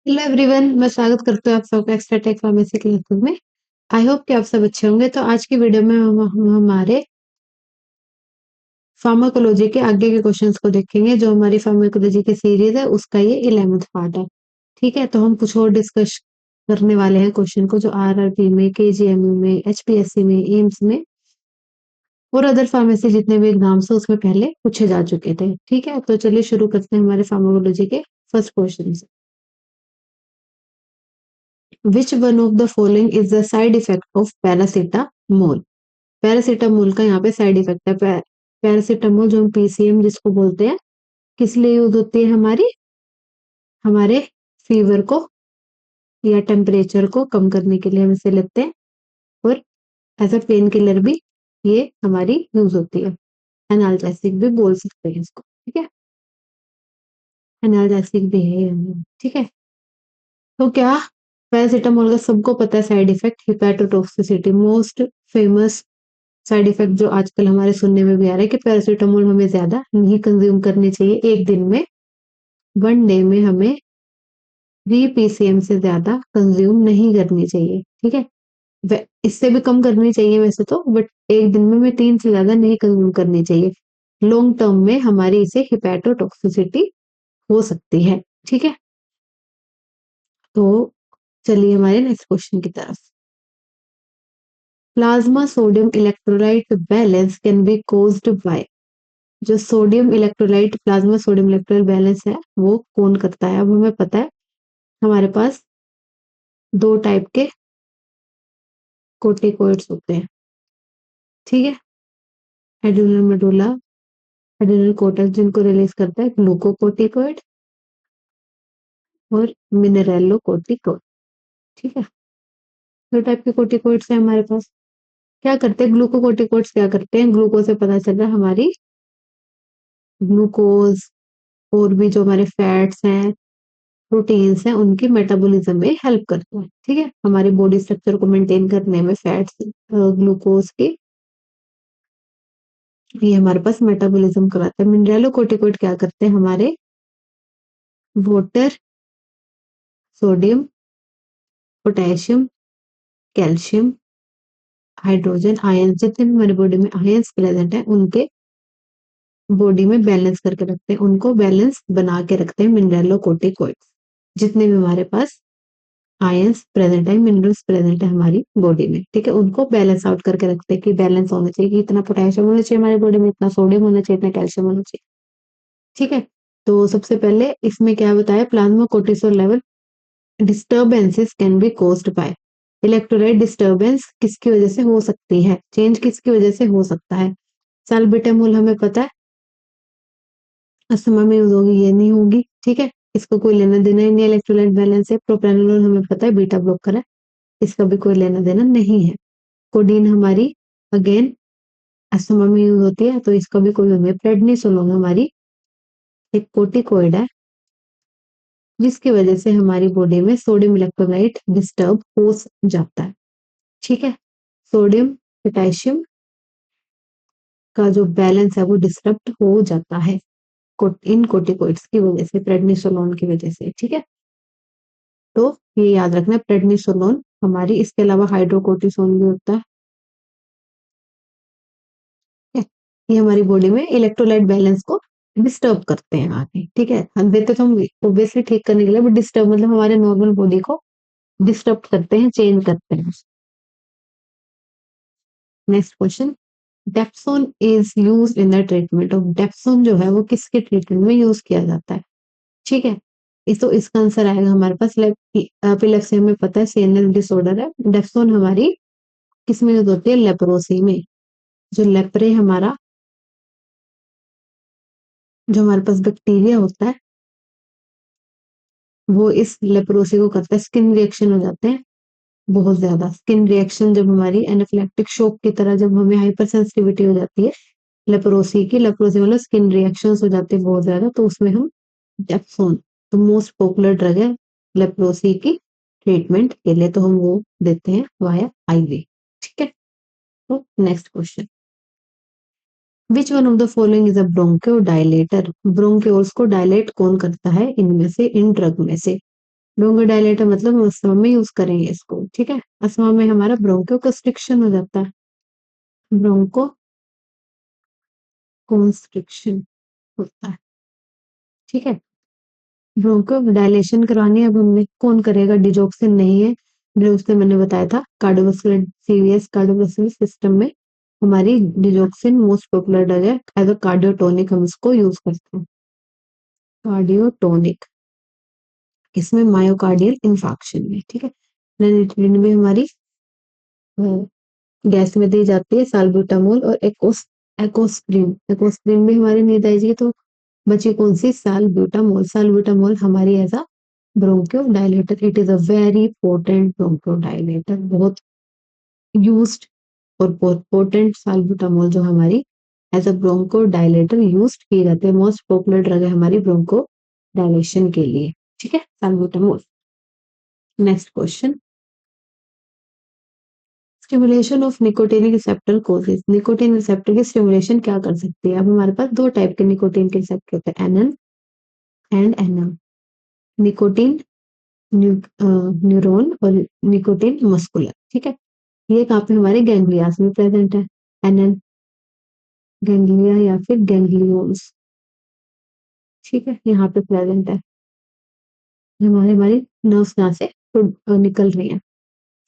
Hello everyone, मैं स्वागत करती हूँ आप सबका एक्स्ट्रा टेक फार्मेसी क्लासेस में। आई होप कि आप सब अच्छे होंगे। तो आज की वीडियो में हम हमारे फार्माकोलॉजी के आगे के क्वेश्चंस को देखेंगे। जो हमारी फार्माकोलॉजी की सीरीज है उसका ये 11th पार्ट है। ठीक है, तो हम कुछ और डिस्कस करने वाले हैं क्वेश्चन को जो आरआरबी में, केजीएमयू में, एचपीएससी में, एम्स में और अदर फार्मेसी जितने भी एग्जाम्स है उसमें पहले पूछे जा चुके थे। ठीक है, तो चलिए शुरू करते हैं हमारे फार्माकोलॉजी के फर्स्ट क्वेश्चन से। Which one of the following is the side effect of paracetamol? Paracetamol का यहाँ पे साइड इफेक्ट है। पैरासीटामोल जो हम पीसीएम जिसको बोलते हैं, किस लिए यूज होती है? हमारे फीवर को या टेम्परेचर को कम करने के लिए हम इसे लेते हैं। और एज अ पेन किलर भी ये हमारी यूज होती है। एनाल्जेसिक भी बोल सकते हैं इसको। ठीक है, एनाल्जेसिक भी है ये। ठीक है, तो क्या पैरासीटामोल का सबको पता है side effect hepatotoxicity, most famous side effect जो आजकल हमारे सुनने में भी आ रहा है कि पैरासीटामोल हमें ज्यादा नहीं कंज्यूम करनी चाहिए। एक दिन में, वन डे में हमें 3 पीसीएम से ज्यादा कंज्यूम नहीं करनी चाहिए। ठीक है, इससे भी कम करनी चाहिए वैसे तो, बट एक दिन में हमें 3 से ज्यादा नहीं कंज्यूम करनी चाहिए। लॉन्ग टर्म में हमारी इसे हिपैटोटॉक्सिसिटी हो सकती है। ठीक है, तो चलिए हमारे नेक्स्ट क्वेश्चन की तरफ। Plasma sodium electrolyte balance can be caused by. जो sodium electrolyte, plasma sodium electrolyte balance है वो कौन करता है? अब हमें पता है हमारे पास 2 टाइप के कोर्टिकोइड्स होते हैं। ठीक है, एड्रेनल मेडुला, एड्रेनल कोर्टेक्स जिनको रिलीज करता है ग्लूकोकोर्टिकोइड और मिनरेलोकोर्टिकोइड। ठीक है, 2 टाइप के कोर्टिकोइड्स है हमारे पास। क्या करते हैं ग्लूकोकोर्टिकोइड्स? क्या करते हैं, ग्लूकोज से पता चल रहा है हमारी ग्लूकोज और भी जो हमारे फैट्स हैं, प्रोटीन्स हैं, उनकी मेटाबॉलिज्म में हेल्प करते हैं। ठीक है, हमारी बॉडी स्ट्रक्चर को मेंटेन करने में फैट्स, ग्लूकोज की, ये हमारे पास मेटाबॉलिज्म कराता है। मिनरेलोकोर्टिकोइड क्या करते हैं? हमारे water, sodium, potassium, calcium, hydrogen ion, जितने भी हमारी बॉडी में आयन्स प्रेजेंट है उनके बॉडी में बैलेंस करके रखते हैं, उनको बैलेंस बना के रखते हैं मिनरेलोकोर्टिकोइड्स। जितने भी हमारे पास आयंस प्रेजेंट है, मिनरल्स प्रेजेंट है हमारी बॉडी में, ठीक है, उनको बैलेंस आउट करके रखते हैं कि बैलेंस होना चाहिए कि इतना पोटेशियम होना चाहिए हमारी बॉडी में, इतना सोडियम होना चाहिए, इतना कैल्शियम होना चाहिए। ठीक है, तो सबसे पहले इसमें क्या बताया, plasma cortisol level disturbances can be caused by. Electrolyte disturbance किसकी वजह से हो सकती है? चेंज किसकी वजह से हो सकता है? सल्बिटामोल हमें पता है अस्थमा में यूज होगी, ये नहीं होगी। ठीक है, इसको कोई लेना देना ही नहीं, इलेक्ट्रोलाइट बैलेंस है। प्रोप्रानोलोल हमें पता है बीटा ब्लॉकर है, इसका भी कोई लेना देना नहीं है। कोडीन हमारी अगेन अस्थमा में यूज होती है, तो इसका भी कोई हमें। प्रेडनिसोलोन हमारी एक कोर्टिकोइड है जिसकी वजह से हमारी बॉडी में सोडियम इलेक्ट्रोलाइट डिस्टर्ब हो जाता है। ठीक है, सोडियम पोटेशियम का जो बैलेंस है वो डिस्टर्ब हो जाता है इन कोर्टिकोइड्स की वजह से, प्रेडनिसोलोन की वजह से। ठीक है, तो ये याद रखना, प्रेडनिसोलोन हमारी, इसके अलावा हाइड्रोकोर्टिसोन भी होता है। ये हमारी बॉडी में इलेक्ट्रोलाइट बैलेंस को डिस्टर्ब करते हैं आगे। ठीक है, हम देते तो हम ऑब्वियसली ठीक करने के लिए, बट डिस्टर्ब मतलब हमारे नॉर्मल बॉडी को डिस्टर्ब करते हैं, चेंज करते हैं। Next question, dapsone is use in the treatment of. Dapsone जो है वो किसके ट्रीटमेंट में यूज किया जाता है? ठीक है, इस तो इसका आंसर आएगा हमारे पास एपिलेप्सी, हमें पता है सीएनएस डिसऑर्डर है। डेप्सोन हमारी किस में यूज होती है? लेप्रोसी में। जो लेप्रे हमारा, जो हमारे पास बैक्टीरिया होता है वो इस लेप्रोसी को करता है, स्किन रिएक्शन हो जाते हैं बहुत ज्यादा। स्किन रिएक्शन जब हमारी एनाफिलैक्टिक शॉक की तरह, जब हमें हाइपर सेंसिटिविटी हो जाती है लेप्रोसी की, लेप्रोसी मतलब स्किन रिएक्शंस हो जाते हैं बहुत ज्यादा, तो उसमें हम डेप्सोन, तो मोस्ट पॉपुलर ड्रग है लेप्रोसी की ट्रीटमेंट के लिए, तो हम वो देते हैं वाया आईवी। ठीक है, तो next question, which one of the following is a bronchodilator. Bronchioles को डायलेट कौन करता है इनमें से, इन ड्रग में से? ब्रोंकोडायलेटर मतलब हम अस्थमा में यूज करेंगे इसको, ठीक है। अस्थमा में हमारा ब्रोंको कंस्ट्रिक्शन हो जाता है, ब्रोंको कंस्ट्रिक्शन होता है, ठीक है। ब्रोंको डायलेशन करवानी है अब हमने, कौन करेगा? डिजोक्सिन नहीं है, डिजोक्सिन मैंने बताया था कार्डियोवास्कुलर सीवीएस कार्डियोवास्कुलर सिस्टम में हमारी डिजोक्सिन मोस्ट पॉपुलर ड्रग है, एज अ कार्डियोटोनिक हम इसको यूज करते हैं, कार्डियोटोनिक, इसमें मायोकार्डियल इंफाक्शन में, ठीक है। निटिन में हमारी गैस में दी जाती है साल्ब्यूटामोल और एकोस्प्रिन, एकोस्प्रिन में हमारी नींद आई जी, तो बची कौन सी? साल्ब्यूटामोल, साल्ब्यूटामोल हमारी as a bronchodilator, it is a very potent bronchodilator, बहुत यूज्ड और बहुत पोटेंट साल्ब्यूटामोल जो हमारी एज अ ब्रोंकोडायलेटर यूज की जाती है, मोस्ट पॉपुलर ड्रग है हमारी ब्रोंको डायलेशन के लिए, ठीक है, salbutamol. Next question, stimulation of nicotine receptor causes, nicotine receptor की स्टिमुलेशन क्या कर सकती है? अब हमारे पास दो टाइप के निकोटिन के रिसेप्टर होते हैं, NN and NM, nicotine neuron और निकोटिन मस्कुलर, ठीक है। ये कहाँ पे? हमारे गैंग्लियास में प्रेजेंट है, एनएन गैंग्लिया या फिर गैंग्लियोन्स, ठीक है, यहाँ पे प्रेजेंट है, हमारे हमारी नर्व्स यहाँ से निकल रही है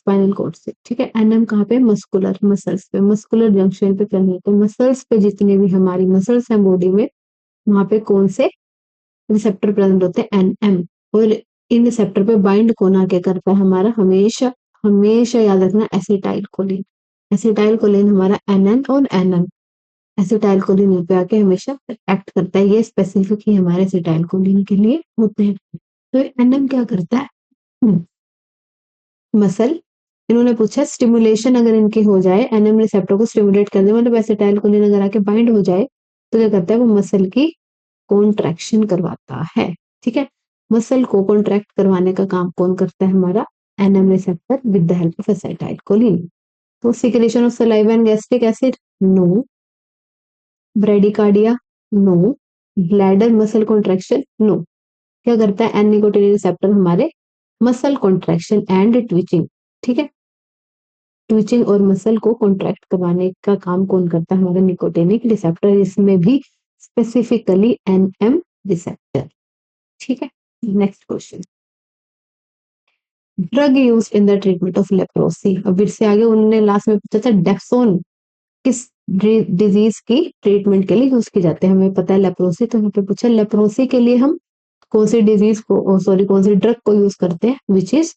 स्पाइनल कॉर्ड से, ठीक है। एनएम कहाँ पे? मस्कुलर, मसल्स पे, मस्कुलर जंक्शन पे प्रेजेंट है, तो मसल्स पे जितने भी हमारी मसल्स हैं बॉडी में, वहां पे कौन से रिसेप्टर प्रेजेंट होते हैं? एनएम। और इन रिसेप्टर पे बाइंड कौन आके करता है? हमारा हमेशा हमेशा याद रखना एसिटाइल कोलिन, एसिटाइल कोलिन हमारा एनएन और एनएम, एसिटाइल कोलिन पे आके हमेशा एक्ट करता है, ये स्पेसिफिक ही हमारे एसिटाइल कोलिन के लिए होते हैं। तो एनएम क्या करता है? मसल, इन्होंने पूछा स्टिमुलेशन अगर इनकी हो जाए, एनएम रिसेप्टर को स्टिमुलेट कर दे, मतलब एसिटाइल कोलिन अगर आके बाइंड हो जाए, तो क्या करता है? वो मसल की कॉन्ट्रैक्शन करवाता है, ठीक है। मसल को कॉन्ट्रैक्ट करवाने का काम कौन करता है? हमारा NM receptor with the help of acetylcholine कोलिन। तो secretion of saliva and gastric acid, no. Bradycardia, no. Bladder muscle contraction, no. क्या करता है? एन निकोटिन रिसेप्टर हमारे मसल कॉन्ट्रैक्शन एंड ट्विचिंग, ठीक है, ट्विचिंग और मसल को कॉन्ट्रैक्ट करवाने का काम कौन करता है? हमारा निकोटिनिक रिसेप्टर, इसमें भी स्पेसिफिकली एनएम रिसेप्टर, ठीक है। Next question, drug use in the treatment of leprosy, अब फिर से आगे उन्होंने लास्ट में पूछा था डेक्सोन किस डिजीज की ट्रीटमेंट के लिए यूज की जाते हैं? हमें पता है लेप्रोसी, तो यहाँ पे पूछा लेप्रोसी के लिए हम कौन सी डिजीज को, सॉरी कौन सी ड्रग को यूज करते हैं, विच इज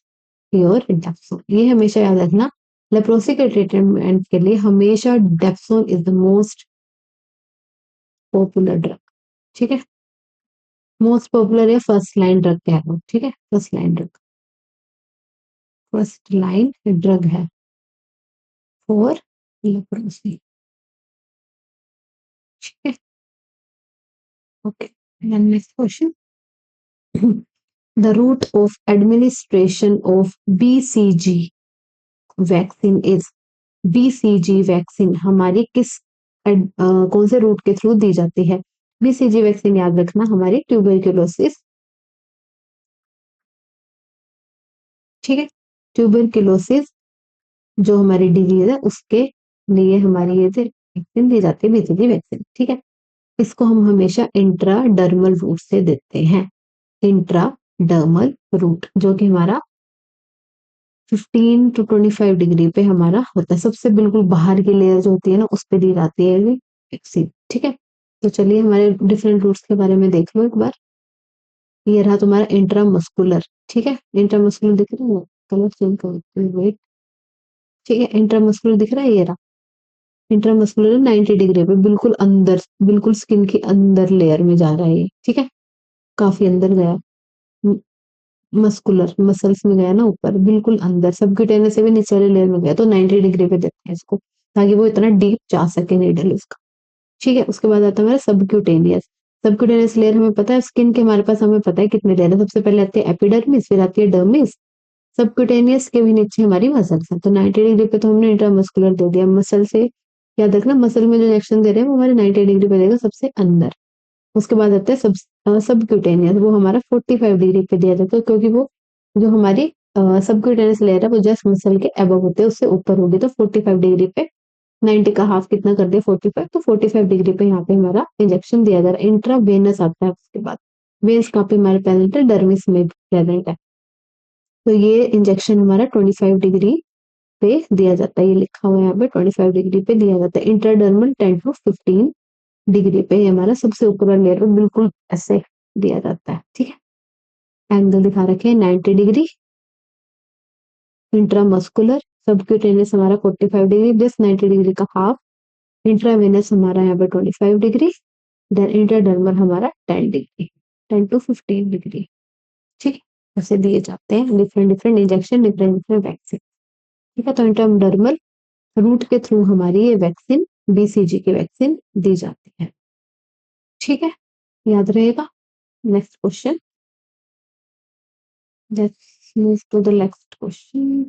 प्योर डेप्सोन, ये हमेशा याद रखना। लेप्रोसी के ट्रीटमेंट के लिए हमेशा dapsone is the most popular drug, ठीक है, मोस्ट पॉपुलर या फर्स्ट लाइन ड्रग कह लो, ठीक है, first line drug, first line drug है फॉर लेप्रोसी, ठीक है, okay. Next question, the route of administration of BCG vaccine is, BCG vaccine हमारी किस कौन से रूट के थ्रू दी जाती है? बीसीजी वैक्सीन याद रखना हमारी ट्यूबरक्लोसिस, ठीक है, ट्यूबरक्लोसिस जो हमारी डिजीज है उसके लिए हमारी ये वैक्सीन दी जाती है, बीसीजी वैक्सीन, ठीक है। इसको हम हमेशा इंट्राडर्मल रूट से देते हैं, इंट्राडर्मल रूट जो कि हमारा 15 टू 25 डिग्री पे हमारा होता है, सबसे बिल्कुल बाहर की लेयर जो होती है ना उस पे दी जाती है ये वैक्सीन, ठीक है। तो चलिए हमारे डिफरेंट रूट्स के बारे में देख लो एक बार, ये रहा तुम्हारा इंट्रामस्कुलर, ठीक है, इंट्रामस्कुलर दिख रहा है, कलर चेंज कर वेट, ठीक है, इंट्रामस्कुलर दिख रहा है, ये रहा इंट्रामस्कुलर 90 डिग्री पे बिल्कुल अंदर, बिल्कुल स्किन के अंदर लेयर में जा रहा है ये, ठीक है, काफी अंदर गया, मस्कुलर मसल्स में गया ना ऊपर, बिल्कुल अंदर, सबक्यूटेनियस से भी नीचे वाले लेयर में गया, तो 90 डिग्री पे देते हैं इसको ताकि वो इतना डीप जा सके नीडल उसका, ठीक है। उसके बाद आता है हमारा सबक्यूटेनियस, सबक्यूटेनियस लेयर हमें पता है स्किन के, हमारे पास हमें पता है कितने लेयर है, सबसे पहले आती है एपिडर्मिस, फिर आती है डर्मिस, सबक्यूटेनियस के भी नीचे हमारी मसल्स है, तो 90 डिग्री पे तो हमने इंट्रामस्कुलर दे दिया, मसल से याद रखना मसल में जो इंजेक्शन दे रहे हैं वो हमारे 90 डिग्री पे देगा सबसे अंदर। उसके बाद आता है सबक्यूटेनियस, वो हमारा 45 डिग्री पे दिया जाता है क्योंकि वो जो हमारी सबक्यूटेनियस लेयर है वो जस्ट मसल के अबव होते हैं, उससे ऊपर होगी तो 45 डिग्री पे 90 का हाफ कितना कर दिया 45, तो 45 डिग्री पे यहाँ पे हमारा इंजेक्शन दिया जा रहा है। इंट्रावेनस आता है उसके बाद, वेन्स कहाँ पे हमारे प्रेजेंट है, डर्मिस में प्रेजेंट है। तो ये इंजेक्शन हमारा 25 डिग्री पे दिया जाता है, ये लिखा हुआ है यहाँ पे 25 डिग्री पे दिया जाता है। इंटरडर्मल 10 to 15 डिग्री पे हमारा सबसे ऊपर वाला लेयर पे बिल्कुल ऐसे दिया जाता है, ठीक है। एंगल दिखा रखे हैं 90 डिग्री। इंट्रामस्कुलर सबक्यूटेनियस हमारा 45 डिग्री, जस्ट 90 डिग्री का हाफ। इंट्रावेनस हमारा यहाँ पे 25 डिग्री, देन इंटरडर्मल हमारा 10 डिग्री, 10 to 15 डिग्री, ठीक है। ऐसे दिए जाते हैं different different injection, different different vaccine, ठीक है। तो इंटरडर्मल रूट के थ्रू हमारी ये वैक्सीन, बीसीजी की वैक्सीन दी जाती है, ठीक है, याद रहेगा। Next question, let's move to the next question.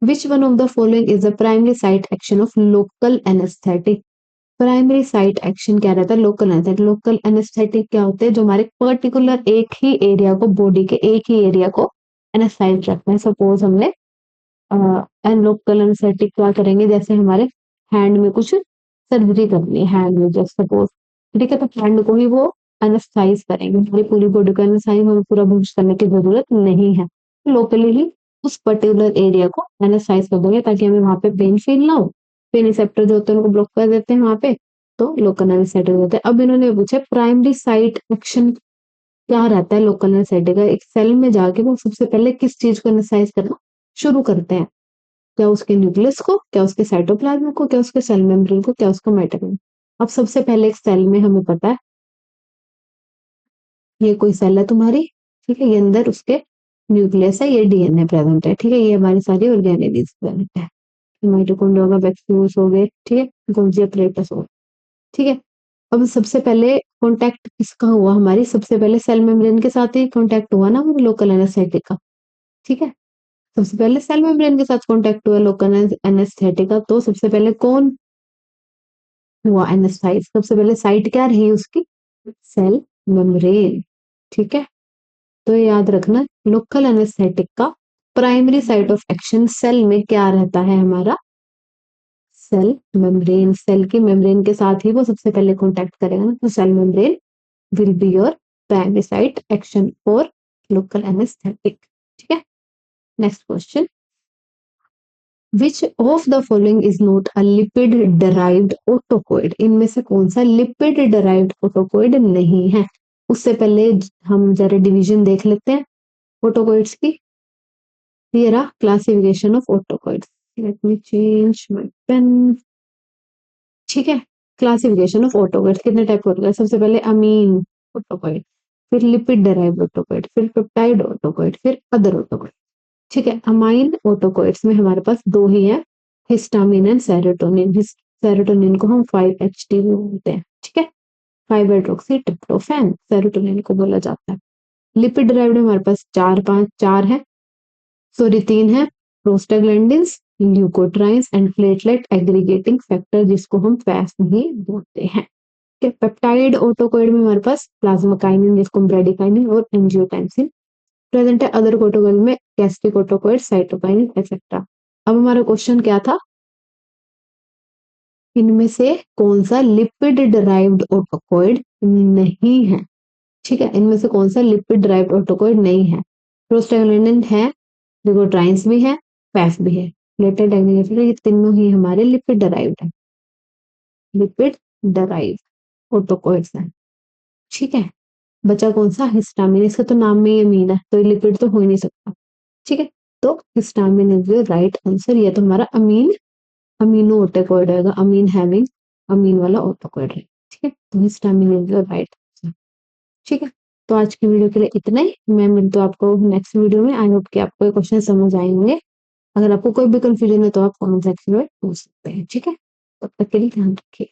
Which one of the following is the primary site action of local anaesthetic. Primary site action क्या रहता है, लोकल एनेस्थेटिक। लोकल एनेस्थेटिक क्या होते हैं, जो हमारे पर्टिकुलर एक ही एरिया को, बॉडी के एक ही एरिया को एनेस्थाइज रखते हैं। सपोज हमने लोकल एनेस्थेटिक क्या करेंगे, जैसे हमारे हैंड में कुछ सर्जरी करनी है, हैंड में जस्ट सपोज, ठीक है, तो हैंड को ही वो एनेस्थाइज करेंगे, हमारी पूरी बॉडी को एनेस्थाइज हमें पूरा भूज करने की जरूरत नहीं है। लोकली ही उस पर्टिकुलर एरिया को एनेस्थाइज कर देंगे ताकि हमें वहां पे पेन फील ना हो। पेन रिसेप्टर जो होते हैं उनको ब्लॉक कर देते हैं वहां पे, तो लोकल एनेस्थेटिक होते हैं। अब इन्होंने पूछा प्राइमरी साइट एक्शन क्या रहता है लोकल एनेस्थेटिक का। एक सेल में जाके वो सबसे पहले किस चीज को एनेस्थाइज करना शुरू करते हैं, क्या उसके न्यूक्लियस को, क्या उसके साइटोप्लाज्म को, क्या उसके सेल मेम्ब्रेन को, क्या उसका माइटोकॉन्ड्रिया। अब सबसे पहले एक सेल में हमें पता है ये कोई सेल है तुम्हारी, ठीक है, ये अंदर उसके न्यूक्लियस है, ये डीएनए प्रेजेंट है, ठीक है, ये हमारी सारी ऑर्गेनेलीज प्रेजेंट है। माइटोकॉन्ड्रिया होगा, वैक्यूल्स हो गए, ठीक है, गोल्जी apparatus हो गए, ठीक है। अब सबसे पहले कॉन्टैक्ट किसका हुआ, हमारी सबसे पहले सेल मेम्ब्रेन के साथ ही कॉन्टैक्ट हुआ ना लोकल एनेस्थेटिक का, ठीक है। सबसे पहले सेल मेम्ब्रेन के साथ कॉन्टैक्ट हुआ लोकल एनेस्थेटिक का, तो सबसे पहले कौन हुआ एनेस्थाइज, सबसे पहले साइट क्या रही उसकी, सेल मेम्ब्रेन, ठीक है। तो याद रखना लोकल एनेस्थेटिक का primary site of action cell में क्या रहता है, हमारा सेल मेम्ब्रेन। सेल की मेम्ब्रेन के साथ ही वो सबसे पहले कॉन्टैक्ट करेगा ना, तो cell membrane will be your primary site action for local anaesthetic, ठीक है। Next question, which of the following is not a lipid derived autacoid. इनमें से कौन सा लिपिड डराइव्ड ऑटोकॉइड नहीं है। उससे पहले हम जरा डिवीजन देख लेते हैं ऑटोकॉइड्स की। ये रहा classification of autacoids, let me change my pen, ठीक है। क्लासिफिकेशन ऑफ ऑटोकॉइड्स, कितने टाइप के होते हैं, सबसे पहले अमीन ऑटोकॉइड, फिर लिपिड डराइव्ड ऑटोकॉइड, फिर पेप्टाइड ऑटोकॉइड, फिर अदर ऑटोकॉइड, ठीक है। अमाइन ऑटोकॉइड्स में हमारे पास दो ही है, हिस्टामिन एंड सेरोटोनिन। सेरोटोनिन को हम 5-HT बोलते हैं, ठीक है, 5 हाइड्रोक्सी ट्रिप्टोफैन सेरोटोनिन को बोला जाता है। लिपिड ड्राइव्ड में हमारे पास चार है, सॉरी 3 है, prostaglandins, leukotrienes and platelet aggregating factor, जिसको हम फैस्ट भी बोलते हैं। पेप्टाइड ऑटोकॉइड में हमारे पास प्लाज्माकाइनिन, जिसको हम ब्रेडिकाइनिन और एंजियोटेंसिन प्रेजेंट है। अदर ऑटोकॉइड में गैस्ट्रिक ऑटोकॉइड, साइटोकाइनिन एक्सेट्रा। अब हमारा क्वेश्चन क्या था, इनमें से कौन सा लिपिड डराइव्ड ऑटोकॉइड नहीं है, ठीक है, इनमें से कौन सा लिपिड डराइव्ड ऑटोकॉइड नहीं है। प्रोस्टाग्लैंडिन है, ग्लूकोट्राइन्स भी है, फैफ भी है, प्लेटलेट एग्रीगेटर, ये तीनों ही हमारे लिपिड डराइव्ड है, लिपिड डराइव्ड ऑटोकॉइड्स हैं, ठीक है। बचा कौन सा, हिस्टामिन, इसका तो नाम में ही अमीन है तो लिपिड तो हो ही नहीं सकता, ठीक है। तो histamine is the right answer, ये तो हमारा अमीन, अमीनो ऑटोकॉइड होगा, अमीन हैविंग अमीन वाला ऑटोकॉइड है, ठीक है। तो histamine is the right answer, ठीक है। तो आज की वीडियो के लिए इतना ही, मैं मिलती हूँ आपको नेक्स्ट वीडियो में। आई होप कि आपको ये क्वेश्चन समझ आएंगे। अगर आपको कोई भी कंफ्यूजन है तो आप कमेंट सेक्शन में पूछ सकते हैं, ठीक है। तब तक के लिए ध्यान रखिए।